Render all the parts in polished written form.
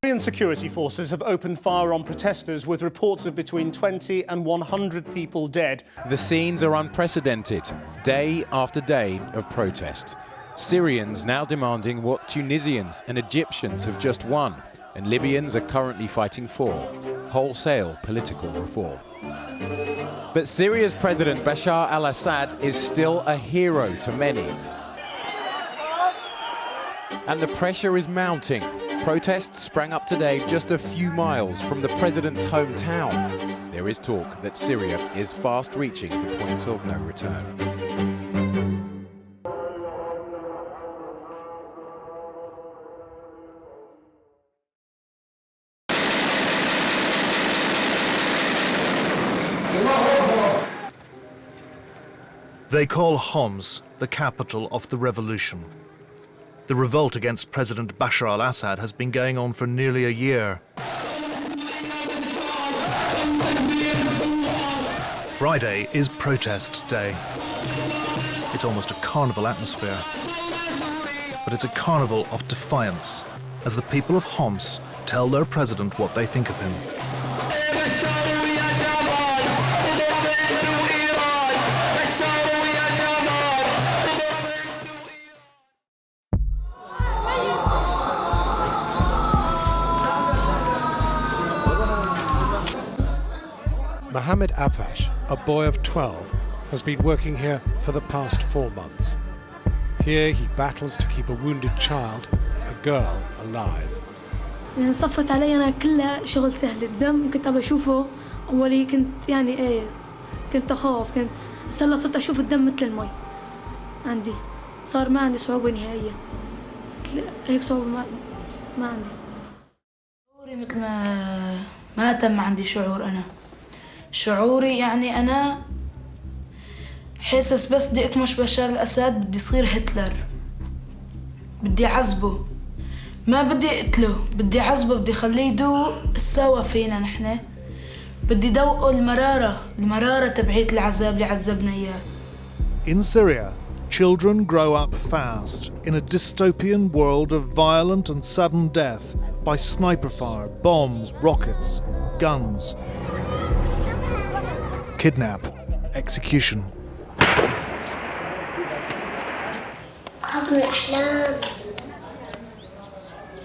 Syrian security forces have opened fire on protesters with reports of between 20 and 100 people dead. The scenes are unprecedented, day after day of protest. Syrians now demanding what Tunisians and Egyptians have just won, and Libyans are currently fighting for: wholesale political reform. But Syria's President Bashar al-Assad is still a hero to many. And the pressure is mounting. Protests sprang up today just a few miles from the president's hometown. There is talk that Syria is fast reaching the point of no return. They call Homs the capital of the revolution. The revolt against President Bashar al-Assad has been going on for nearly a year. Friday is protest day. It's almost a carnival atmosphere. But it's a carnival of defiance, as the people of Homs tell their president what they think of him. Mohammed Afash, a boy of 12, has been working here for the past 4 months. Here he battles to keep a wounded child, a girl, alive. صفت علي أنا كلها شغل سهل. الدم كنت بشوفه أولي كنت يعني قايس، كنت أخاف، هلا صرت أشوف الدم مثل المي عندي. صار ما عندي صعوبة نهائية. هيك صعوبة ما عندي. شعوري مثل ما تم عندي شعور أنا. شعوري يعني أنا حاسس بس بدي أكمش بشار الأسد، بدي صير هتلر، بدي عذبه، ما بدي أقتله، بدي عذبه، بدي خليه يدوق السوا فينا نحن، بدي دوقه المرارة تبعيت العذاب اللي عذبنا إياه. In Syria, children grow up fast in a dystopian world of violent and sudden death by sniper fire, bombs, rockets, guns. Kidnap, execution. بخاف من الأحلام.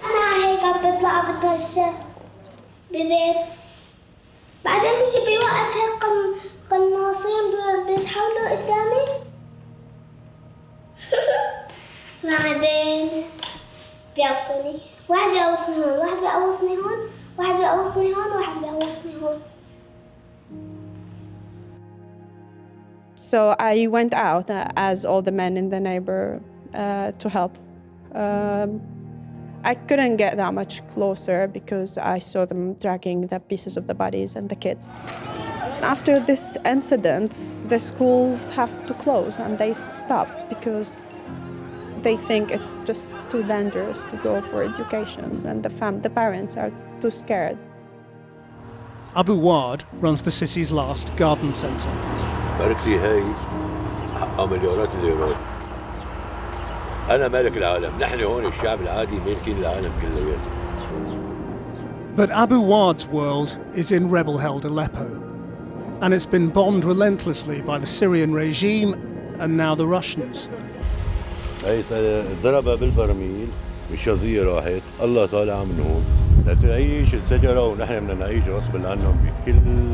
أنا هيك عم بطلع بتمشى ببيت، بعدين بيجي بيوقف هيك قناصين بيتحولوا قدامي. بعدين بيقوصوني، واحد بيقوصني هون، واحد بيقوصني هون، واحد بيقوصني هون، واحد بيقوصني هون. So I went out, as all the men in the neighbor, to help. I couldn't get that much closer because I saw them dragging the pieces of the bodies and the kids. After this incident, the schools have to close, and they stopped because they think it's just too dangerous to go for education, and the parents are too scared. Abu Wad runs the city's last garden centre. باركتي هاي حقها مليارات الليرات. أنا ملك العالم، نحن هون الشعب العادي مالكين العالم كله. But Abu Wad's world is in rebel-held Aleppo, and it's been bombed relentlessly by the Syrian regime and now the Russians. هاي ضربها بالبرميل والشظية راحت، الله طالع من هون لتعيش الشجرة ونحن بدنا نعيش غصب عنهم بكل.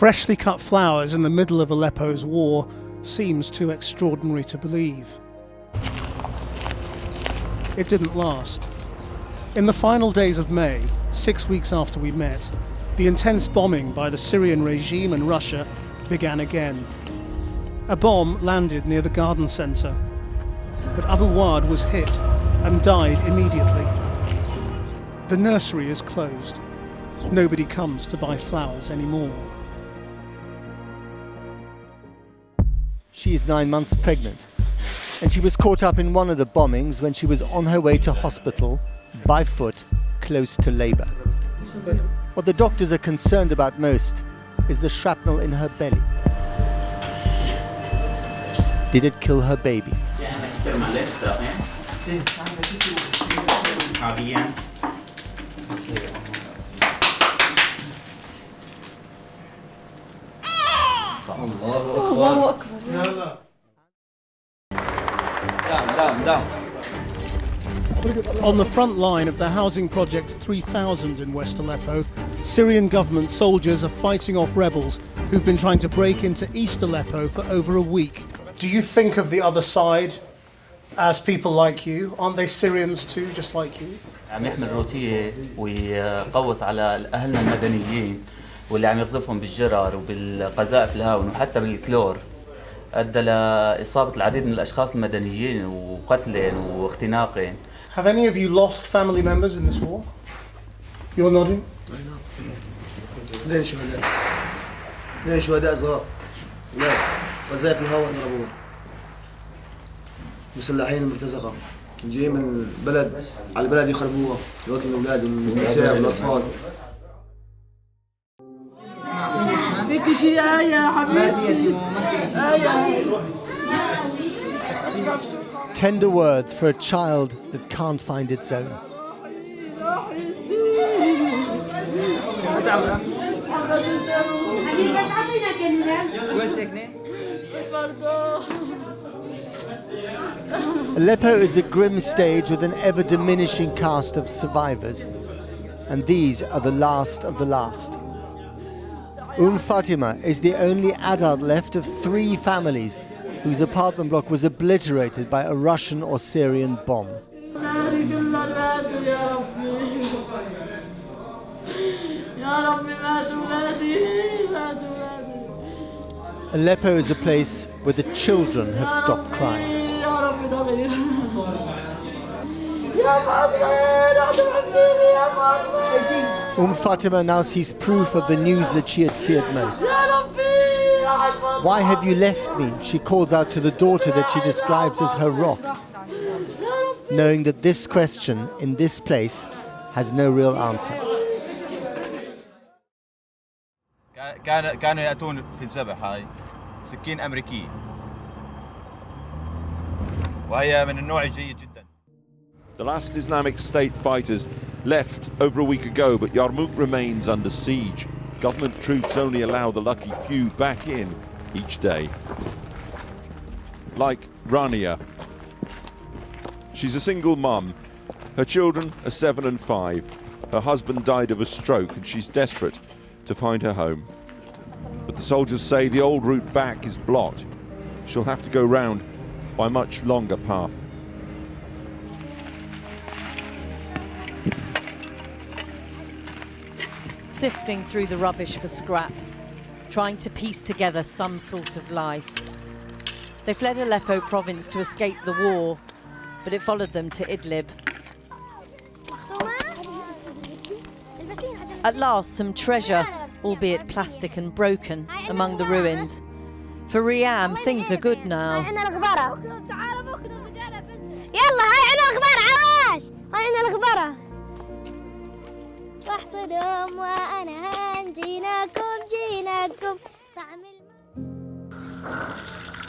Freshly cut flowers in the middle of Aleppo's war seems too extraordinary to believe. It didn't last. In the final days of May, 6 weeks after we met, the intense bombing by the Syrian regime and Russia began again. A bomb landed near the garden centre, but Abu Wad was hit and died immediately. The nursery is closed. Nobody comes to buy flowers anymore. She is 9 months pregnant, and she was caught up in one of the bombings when she was on her way to hospital, by foot, close to labour. What the doctors are concerned about most is the shrapnel in her belly. Did it kill her baby? الله أكبر. On the front line of the housing project 3000 in West Aleppo, Syrian government soldiers are fighting off rebels who've been trying to break into East Aleppo for over a week. Do you think of the other side as people like you? Aren't they Syrians too, just like you? عم يحمل روسية ويقوص على أهلنا المدنيين واللي عم يقذفهم بالجرار وبالقذائف الهاون وحتى بالكلور أدى لإصابة العديد من الأشخاص المدنيين وقتلهم واختناقهم. Have any of you lost family members in this war? You're nodding? لين شهداء؟ لين شهداء صغار؟ لا قذائف الهواء ضربوهم مسلحين المرتزقة جايين من البلد على البلد يخربوها يقتلوا الأولاد والنساء والأطفال. فيك شيء يا حبيبتي؟ Tender words for a child that can't find its own. Aleppo is a grim stage with an ever-diminishing cast of survivors, and these are the last of the last. Fatima is the only adult left of 3 families whose apartment block was obliterated by a Russian or Syrian bomb. Aleppo is a place where the children have stopped crying. Fatima now sees proof of the news that she had feared most. "Why have you left me?" she calls out to the daughter that she describes as her rock, knowing that this question in this place has no real answer. كانوا يأتون في الذبح هاي سكين أمريكية وهي من النوع الجيد جدا. The last Islamic State fighters left over a week ago, but Yarmouk remains under siege. Government troops only allow the lucky few back in each day. Like Rania. She's a single mum. Her children are 7 and 5. Her husband died of a stroke and she's desperate to find her home. But the soldiers say the old route back is blocked. She'll have to go round by a much longer path. Sifting through the rubbish for scraps, trying to piece together some sort of life. They fled Aleppo province to escape the war, but it followed them to Idlib. At last, some treasure, albeit plastic and broken, among the ruins. For Riam, things are good now.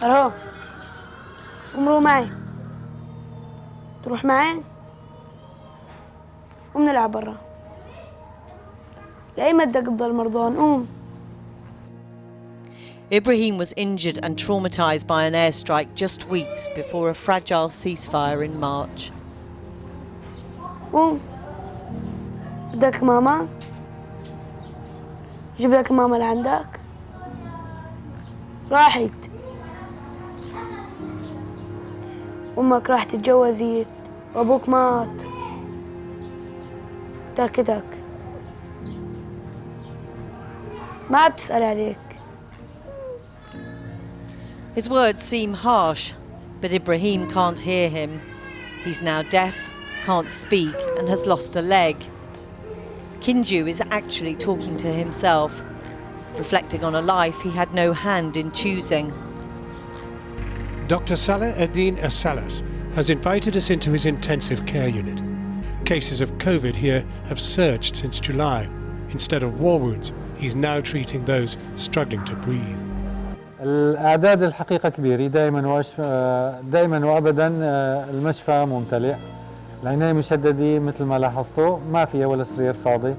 أرو امروا معي تروح معي وبنلعب برا لأي مدة تفضل مرضان قوم. Ibrahim was injured and traumatized by an airstrike just weeks before a fragile ceasefire in March. قوم بدك ماما جيب لك ماما لعندك راحت أمك راحت اتجوزت وأبوك مات تركتك ما بتسأل عليك. His words seem harsh, but Ibrahim can't hear him. He's now deaf, can't speak, and has lost a leg. Kinju is actually talking to himself, reflecting on a life he had no hand in choosing. Dr. Salah Eddin Assalas has invited us into his intensive care unit. Cases of COVID here have surged since July. Instead of war wounds, he's now treating those struggling to breathe. الأعداد الحقيقة كبيرة دائما وأبدا المشفى ممتلئ العناية مشددة مثل ما لاحظتوا ما فيها ولا سرير فاضي.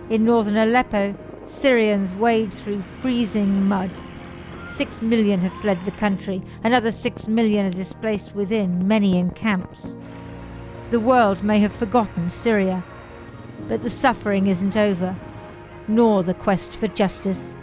In northern Aleppo, Syrians wade through freezing mud. 6 million have fled the country. Another 6 million are displaced within, many in camps. The world may have forgotten Syria, but the suffering isn't over, nor the quest for justice.